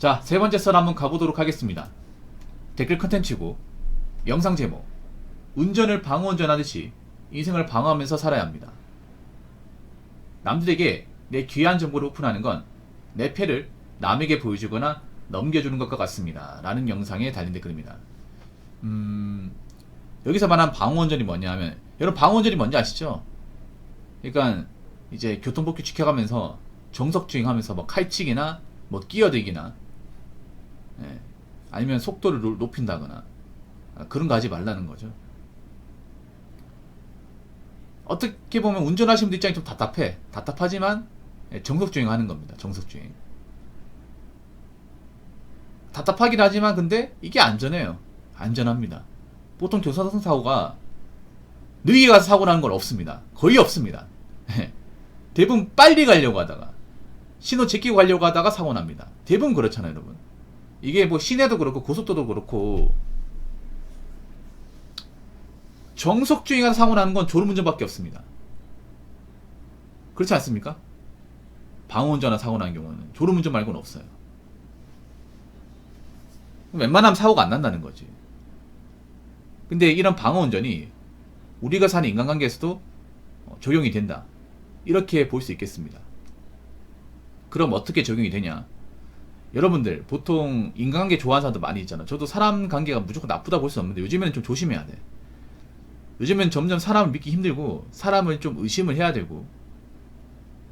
자, 세 번째 썰 한번 가보도록 하겠습니다. 댓글 컨텐츠고 영상 제목: 운전을 방어운전하듯이 인생을 방어하면서 살아야 합니다. 남들에게 내 귀한 정보를 오픈하는 건 내 패를 남에게 보여주거나 넘겨주는 것과 같습니다. 라는 영상에 달린 댓글입니다. 여기서 말하는 방어운전이 뭐냐 하면, 여러분 방어운전이 뭔지 아시죠? 그러니까 이제 교통법규 지켜가면서 정석주행하면서 뭐 칼치기나 뭐 끼어들기나, 아니면 속도를 높인다거나 그런 거 하지 말라는 거죠. 어떻게 보면 운전하시는 분들 입장이 좀 답답하지만 정석주행 하는 겁니다. 정석주행. 답답하긴 하지만 근데 이게 안전해요. 안전합니다. 보통 교차선 사고가 느리게 가서 사고 나는 건 없습니다. 거의 없습니다. 대부분 빨리 가려고 하다가 신호 제끼고 가려고 하다가 사고 납니다. 대부분 그렇잖아요, 여러분. 이게 뭐 시내도 그렇고 고속도도 그렇고 정석주행하다 사고 나는 건 졸음운전밖에 없습니다. 그렇지 않습니까? 방어운전이나 사고 나는 경우는 졸음운전 말고는 없어요. 웬만하면 사고가 안 난다는 거지. 근데 이런 방어운전이 우리가 사는 인간관계에서도 적용이 된다, 이렇게 볼 수 있겠습니다. 그럼 어떻게 적용이 되냐? 여러분들 보통 인간관계 좋아하는 사람도 많이 있잖아. 저도 사람 관계가 무조건 나쁘다 볼 수 없는데 요즘에는 좀 조심해야 돼. 요즘엔 점점 사람을 믿기 힘들고 사람을 좀 의심을 해야 되고,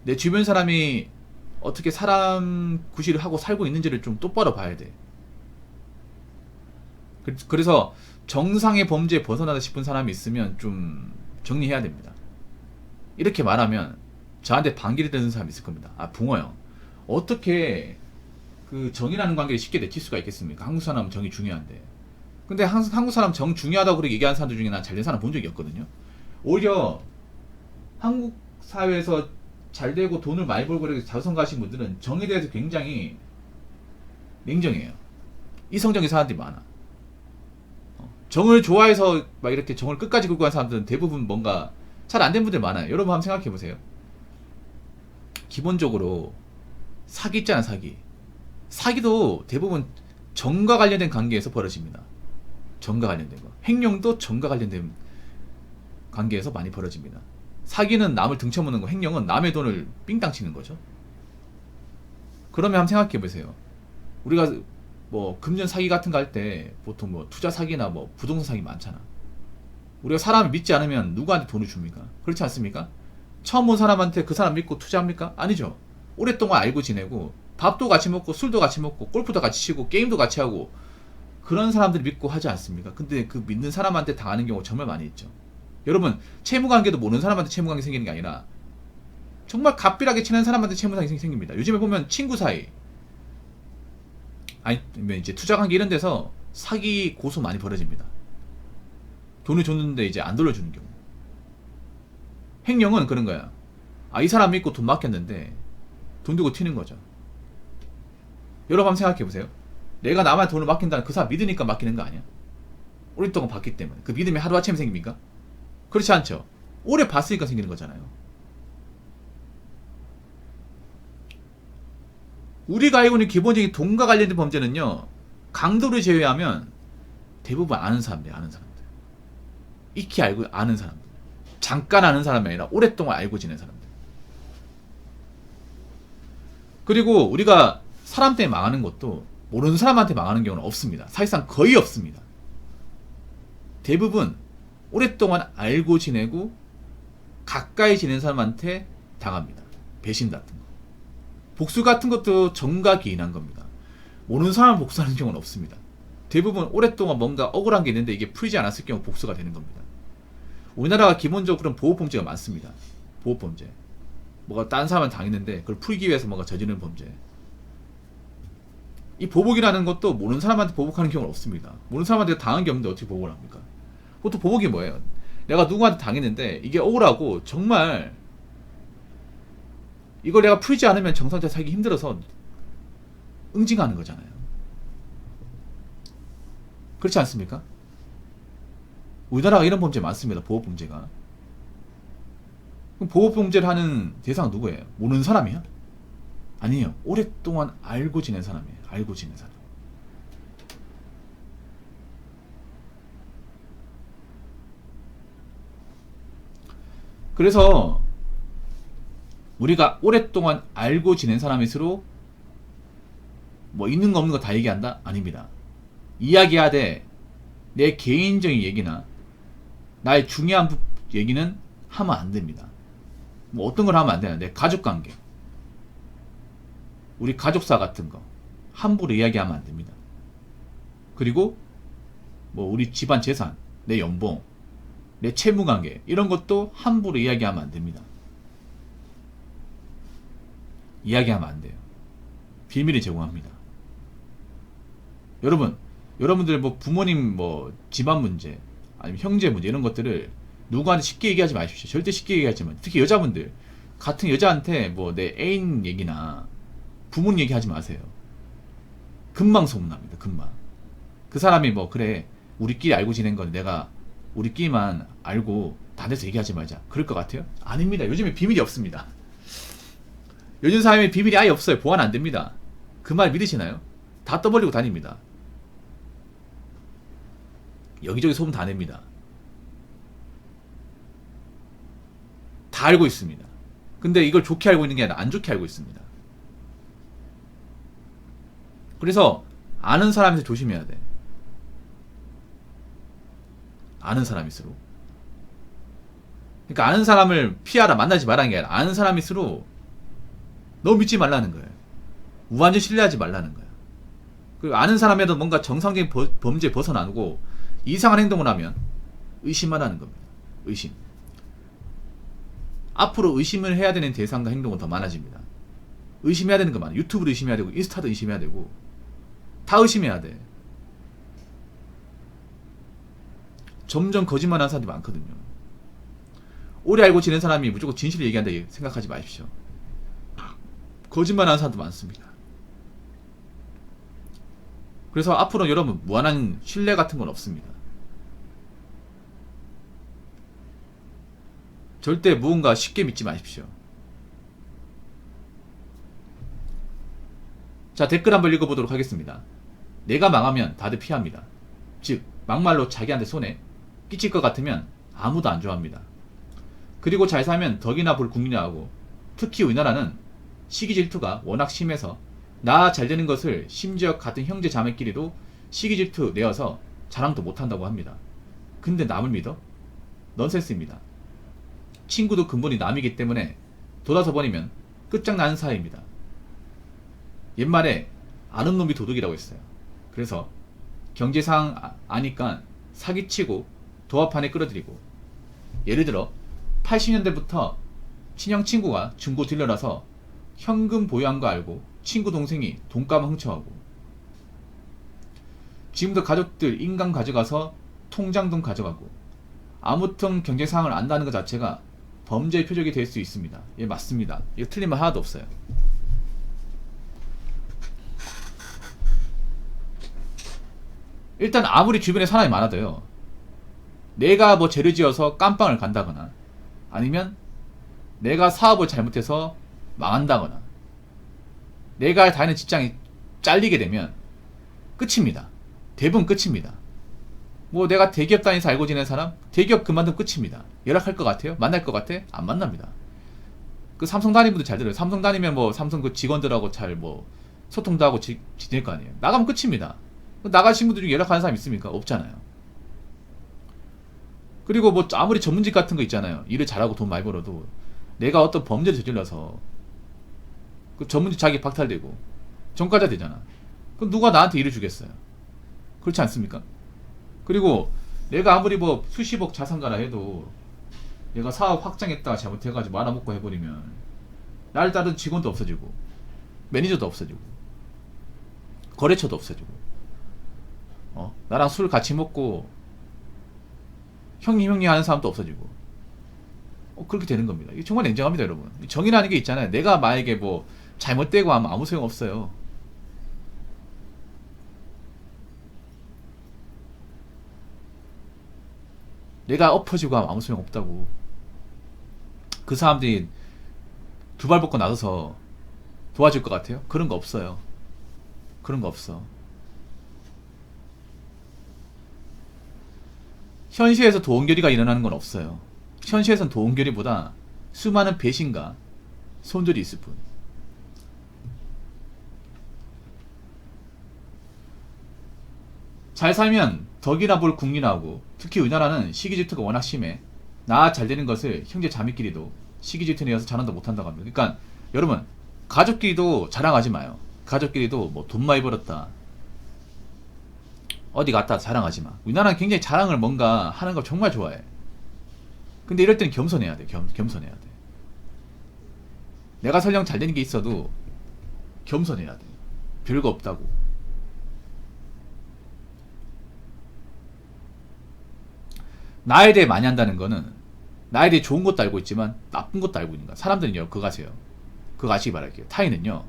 내 주변 사람이 어떻게 사람 구실을 하고 살고 있는지를 좀 똑바로 봐야 돼. 그래서 정상의 범죄에 벗어나다 싶은 사람이 있으면 좀 정리해야 됩니다. 이렇게 말하면 저한테 반기를 드는 사람이 있을 겁니다. 아, 붕어요, 어떻게 그 정이라는 관계를 쉽게 내칠 수가 있겠습니까? 한국 사람은 정이 중요한데. 근데 한국 사람 정 중요하다고 그렇게 얘기하는 사람들 중에 난 잘된 사람 본 적이 없거든요. 오히려 한국 사회에서 잘 되고 돈을 많이 벌고 이렇게 자성 가신 분들은 정에 대해서 굉장히 냉정해요. 이성적인 사람들이 많아. 정을 좋아해서 막 이렇게 정을 끝까지 끌고 간 사람들은 대부분 뭔가 잘 안 된 분들 많아요. 여러분 한번 생각해 보세요. 기본적으로 사기 있잖아, 사기. 사기도 대부분 정과 관련된 관계에서 벌어집니다. 정과 관련된 거. 횡령도 정과 관련된 관계에서 많이 벌어집니다. 사기는 남을 등쳐먹는 거, 횡령은 남의 돈을 삥땅 치는 거죠. 그러면 한번 생각해 보세요. 우리가 뭐 금전 사기 같은 거 할 때 보통 뭐 투자 사기나 뭐 부동산 사기 많잖아. 우리가 사람을 믿지 않으면 누구한테 돈을 줍니까? 그렇지 않습니까? 처음 본 사람한테 그 사람 믿고 투자합니까? 아니죠. 오랫동안 알고 지내고 밥도 같이 먹고 술도 같이 먹고 골프도 같이 치고 게임도 같이 하고 그런 사람들 믿고 하지 않습니까? 근데 그 믿는 사람한테 당하는 경우 정말 많이 있죠. 여러분, 채무관계도 모르는 사람한테 채무관계 생기는 게 아니라 정말 갑질하게 친한 사람한테 채무관계 생깁니다. 요즘에 보면 친구 사이, 아니면 이제 투자관계 이런 데서 사기 고소 많이 벌어집니다. 돈을 줬는데 이제 안 돌려주는 경우. 횡령은 그런 거야. 아, 이 사람 믿고 돈 맡겼는데 돈 두고 튀는 거죠. 여러분 한번 생각해 보세요. 내가 남한테 돈을 맡긴다는 그 사람 믿으니까 맡기는 거 아니야? 오랫동안 봤기 때문에. 그 믿음이 하루아침에 생깁니까? 그렇지 않죠. 오래 봤으니까 생기는 거잖아요. 우리가 알고 있는 기본적인 돈과 관련된 범죄는요, 강도를 제외하면 대부분 아는 사람들, 아는 사람들. 익히 알고 아는 사람들. 잠깐 아는 사람이 아니라 오랫동안 알고 지낸 사람들. 그리고 우리가 사람 때문에 망하는 것도 모르는 사람한테 망하는 경우는 없습니다. 사실상 거의 없습니다. 대부분 오랫동안 알고 지내고 가까이 지낸 사람한테 당합니다. 배신 같은 거. 복수 같은 것도 정과 기인한 겁니다. 모르는 사람 복수하는 경우는 없습니다. 대부분 오랫동안 뭔가 억울한 게 있는데 이게 풀리지 않았을 경우 복수가 되는 겁니다. 우리나라가 기본적으로 그런 보호범죄가 많습니다. 보호범죄. 뭐가 다른 사람한테 당했는데 그걸 풀기 위해서 뭔가 저지르는 범죄. 이 보복이라는 것도 모르는 사람한테 보복하는 경우는 없습니다. 모르는 사람한테 당한 게 없는데 어떻게 보복을 합니까? 보통 보복이 뭐예요? 내가 누구한테 당했는데 이게 억울하고 정말 이걸 내가 풀지 않으면 정상적으로 살기 힘들어서 응징하는 거잖아요. 그렇지 않습니까? 우리나라가 이런 범죄 많습니다. 보호범죄가. 그럼 보호범죄를 하는 대상 누구예요? 모르는 사람이야? 아니에요. 오랫동안 알고 지낸 사람이에요. 알고 지낸 사람. 그래서 우리가 오랫동안 알고 지낸 사람일수록 뭐 있는 거 없는 거 다 얘기한다? 아닙니다. 이야기하되 내 개인적인 얘기나 나의 중요한 얘기는 하면 안 됩니다. 뭐 어떤 걸 하면 안 되나? 내 가족관계, 우리 가족사 같은 거 함부로 이야기하면 안 됩니다. 그리고 뭐 우리 집안 재산, 내 연봉, 내 채무관계 이런 것도 함부로 이야기하면 안 됩니다. 이야기하면 안 돼요. 비밀을 제공합니다. 여러분들 뭐 부모님 뭐 집안 문제 아니면 형제 문제 이런 것들을 누구한테 쉽게 얘기하지 마십시오. 절대 쉽게 얘기하지만 특히 여자분들 같은 여자한테 뭐 내 애인 얘기나 부모님 얘기하지 마세요. 금방 소문납니다. 금방. 그 사람이 뭐 그래 우리끼리 알고 지낸 건 내가 우리끼리만 알고 다돼서 얘기하지 말자 그럴 것 같아요? 아닙니다. 요즘에 비밀이 없습니다. 요즘 사람에 비밀이 아예 없어요. 보완 안 됩니다. 그 말 믿으시나요? 다 떠벌리고 다닙니다. 여기저기 소문 다 냅니다. 다 알고 있습니다. 근데 이걸 좋게 알고 있는 게 아니라 안 좋게 알고 있습니다. 그래서 아는 사람한테 조심해야 돼. 아는 사람일수록. 그러니까 아는 사람을 피하라, 만나지 말라는 게 아니라 아는 사람일수록 너무 믿지 말라는 거예요. 완전 신뢰하지 말라는 거예요. 그리고 아는 사람에도 뭔가 정상적인 범죄에 벗어나고 이상한 행동을 하면 의심만 하는 겁니다. 의심. 앞으로 의심을 해야 되는 대상과 행동은 더 많아집니다. 의심해야 되는 거 많아요. 유튜브도 의심해야 되고 인스타도 의심해야 되고 다 의심해야 돼. 점점 거짓말하는 사람들이 많거든요. 오래 알고 지낸 사람이 무조건 진실을 얘기한다 생각하지 마십시오. 거짓말하는 사람도 많습니다. 그래서 앞으로 여러분 무한한 신뢰 같은 건 없습니다. 절대 무언가 쉽게 믿지 마십시오. 자, 댓글 한번 읽어보도록 하겠습니다. 내가 망하면 다들 피합니다. 즉 막말로 자기한테 손해 끼칠 것 같으면 아무도 안 좋아합니다. 그리고 잘 살면 덕이나 볼 국민이라고. 특히 우리나라는 시기 질투가 워낙 심해서 나 잘 되는 것을 심지어 같은 형제 자매끼리도 시기 질투 내어서 자랑도 못한다고 합니다. 근데 남을 믿어? 넌센스입니다. 친구도 근본이 남이기 때문에 돌아서 버리면 끝장나는 사이입니다. 옛말에 아는 놈이 도둑이라고 했어요. 그래서 경제상 아니까 사기치고 도합판에 끌어들이고, 예를 들어 80년대부터 친형 친구가 중고 딜러라서 현금 보유한 거 알고 친구 동생이 돈가방 훔쳐가고, 지금도 가족들 인감 가져가서 통장돈 가져가고, 아무튼 경제 상황을 안다는 것 자체가 범죄의 표적이 될 수 있습니다. 예, 맞습니다. 이거 틀린 말 하나도 없어요. 일단 아무리 주변에 사람이 많아도요, 내가 뭐 죄를 지어서 깜빵을 간다거나 아니면 내가 사업을 잘못해서 망한다거나 내가 다니는 직장이 잘리게 되면 끝입니다. 대부분 끝입니다. 뭐 내가 대기업 다니면서 알고 지낸 사람 대기업 그만두면 끝입니다. 연락할 것 같아요? 만날 것 같아? 안 만납니다. 그 삼성 다니는 분들 잘 들어요. 삼성 다니면 뭐 삼성 그 직원들하고 잘 뭐 소통도 하고 지낼 거 아니에요. 나가면 끝입니다. 나가신 분들 중에 연락하는 사람 있습니까? 없잖아요. 그리고 뭐 아무리 전문직 같은 거 있잖아요. 일을 잘하고 돈 많이 벌어도 내가 어떤 범죄를 저질러서 그 전문직 자기 박탈되고 전과자 되잖아. 그럼 누가 나한테 일을 주겠어요? 그렇지 않습니까? 그리고 내가 아무리 뭐 수십억 자산가라 해도 내가 사업 확장했다가 잘못해가지고 말아먹고 해버리면 나를 따른 직원도 없어지고 매니저도 없어지고 거래처도 없어지고 나랑 술 같이 먹고 형님 하는 사람도 없어지고 그렇게 되는 겁니다. 이게 정말 냉정합니다, 여러분. 정의라는 게 있잖아요. 내가 만약에 뭐 잘못되고 하면 아무 소용 없어요. 내가 엎어지고 하면 아무 소용 없다고. 그 사람들이 두 발 벗고 나서서 도와줄 것 같아요? 그런 거 없어요. 그런 거 없어. 현실에서 도원결의가 일어나는 건 없어요. 현실에선 도원결의보다 수많은 배신과 손절이 있을 뿐. 잘 살면 덕이나 볼 국리나고, 특히 우리나라는 시기질투가 워낙 심해. 나 잘 되는 것을 형제 자매끼리도 시기질투내어서 자랑도 못한다고 합니다. 그러니까 여러분, 가족끼리도 자랑하지 마요. 가족끼리도 뭐 돈 많이 벌었다, 어디 갔다 자랑하지 마. 우리나라는 굉장히 자랑을 뭔가 하는 걸 정말 좋아해. 근데 이럴 때는 겸손해야 돼. 겸손해야 돼. 내가 설령 잘 되는 게 있어도 겸손해야 돼. 별거 없다고. 나에 대해 많이 한다는 거는 나에 대해 좋은 것도 알고 있지만 나쁜 것도 알고 있는 거야. 사람들은요, 그거 아세요? 그거 아시기 바랄게요. 타인은요,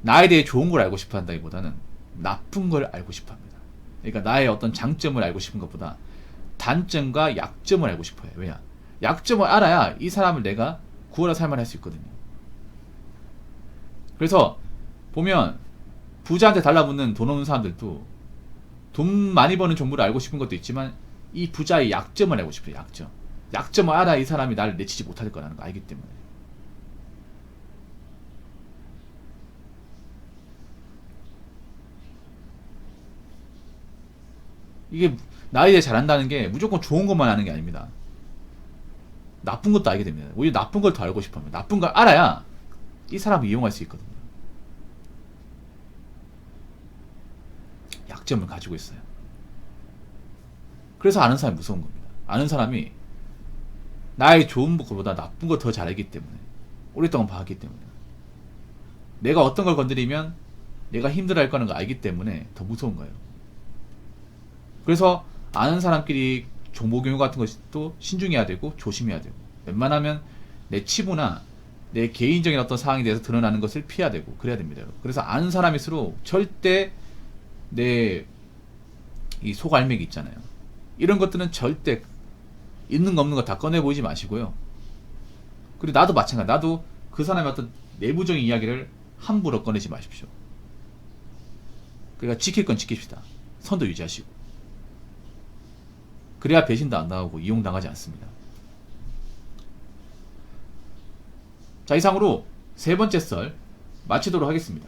나에 대해 좋은 걸 알고 싶어 한다기보다는 나쁜 걸 알고 싶어 합니다. 그러니까 나의 어떤 장점을 알고 싶은 것보다 단점과 약점을 알고 싶어요. 왜냐? 약점을 알아야 이 사람을 내가 구원할 삶을 할 수 있거든요. 그래서 보면 부자한테 달라붙는 돈 없는 사람들도 돈 많이 버는 정보를 알고 싶은 것도 있지만 이 부자의 약점을 알고 싶어요. 약점을 알아 이 사람이 나를 내치지 못할 거라는 거 알기 때문에. 이게 나에 대해 잘한다는 게 무조건 좋은 것만 아는 게 아닙니다. 나쁜 것도 알게 됩니다. 오히려 나쁜 걸 더 알고 싶어 합니다. 나쁜 걸 알아야 이 사람을 이용할 수 있거든요. 약점을 가지고 있어요. 그래서 아는 사람이 무서운 겁니다. 아는 사람이 나의 좋은 것보다 나쁜 거 더 잘 알기 때문에, 오랫동안 봐왔기 때문에, 내가 어떤 걸 건드리면 내가 힘들어할 거라는 걸 알기 때문에 더 무서운 거예요. 그래서 아는 사람끼리 정보 공유 같은 것도 신중해야 되고 조심해야 되고, 웬만하면 내 치부나 내 개인적인 어떤 상황에 대해서 드러나는 것을 피해야 되고 그래야 됩니다. 그래서 아는 사람일수록 절대 내 이 속알맹이 있잖아요. 이런 것들은 절대 있는 거 없는 거 다 꺼내 보이지 마시고요. 그리고 나도 마찬가지. 나도 그 사람의 어떤 내부적인 이야기를 함부로 꺼내지 마십시오. 그러니까 지킬 건 지킵시다. 선도 유지하시고. 그래야 배신도 안 나오고 이용당하지 않습니다. 자, 이상으로 세 번째 썰 마치도록 하겠습니다.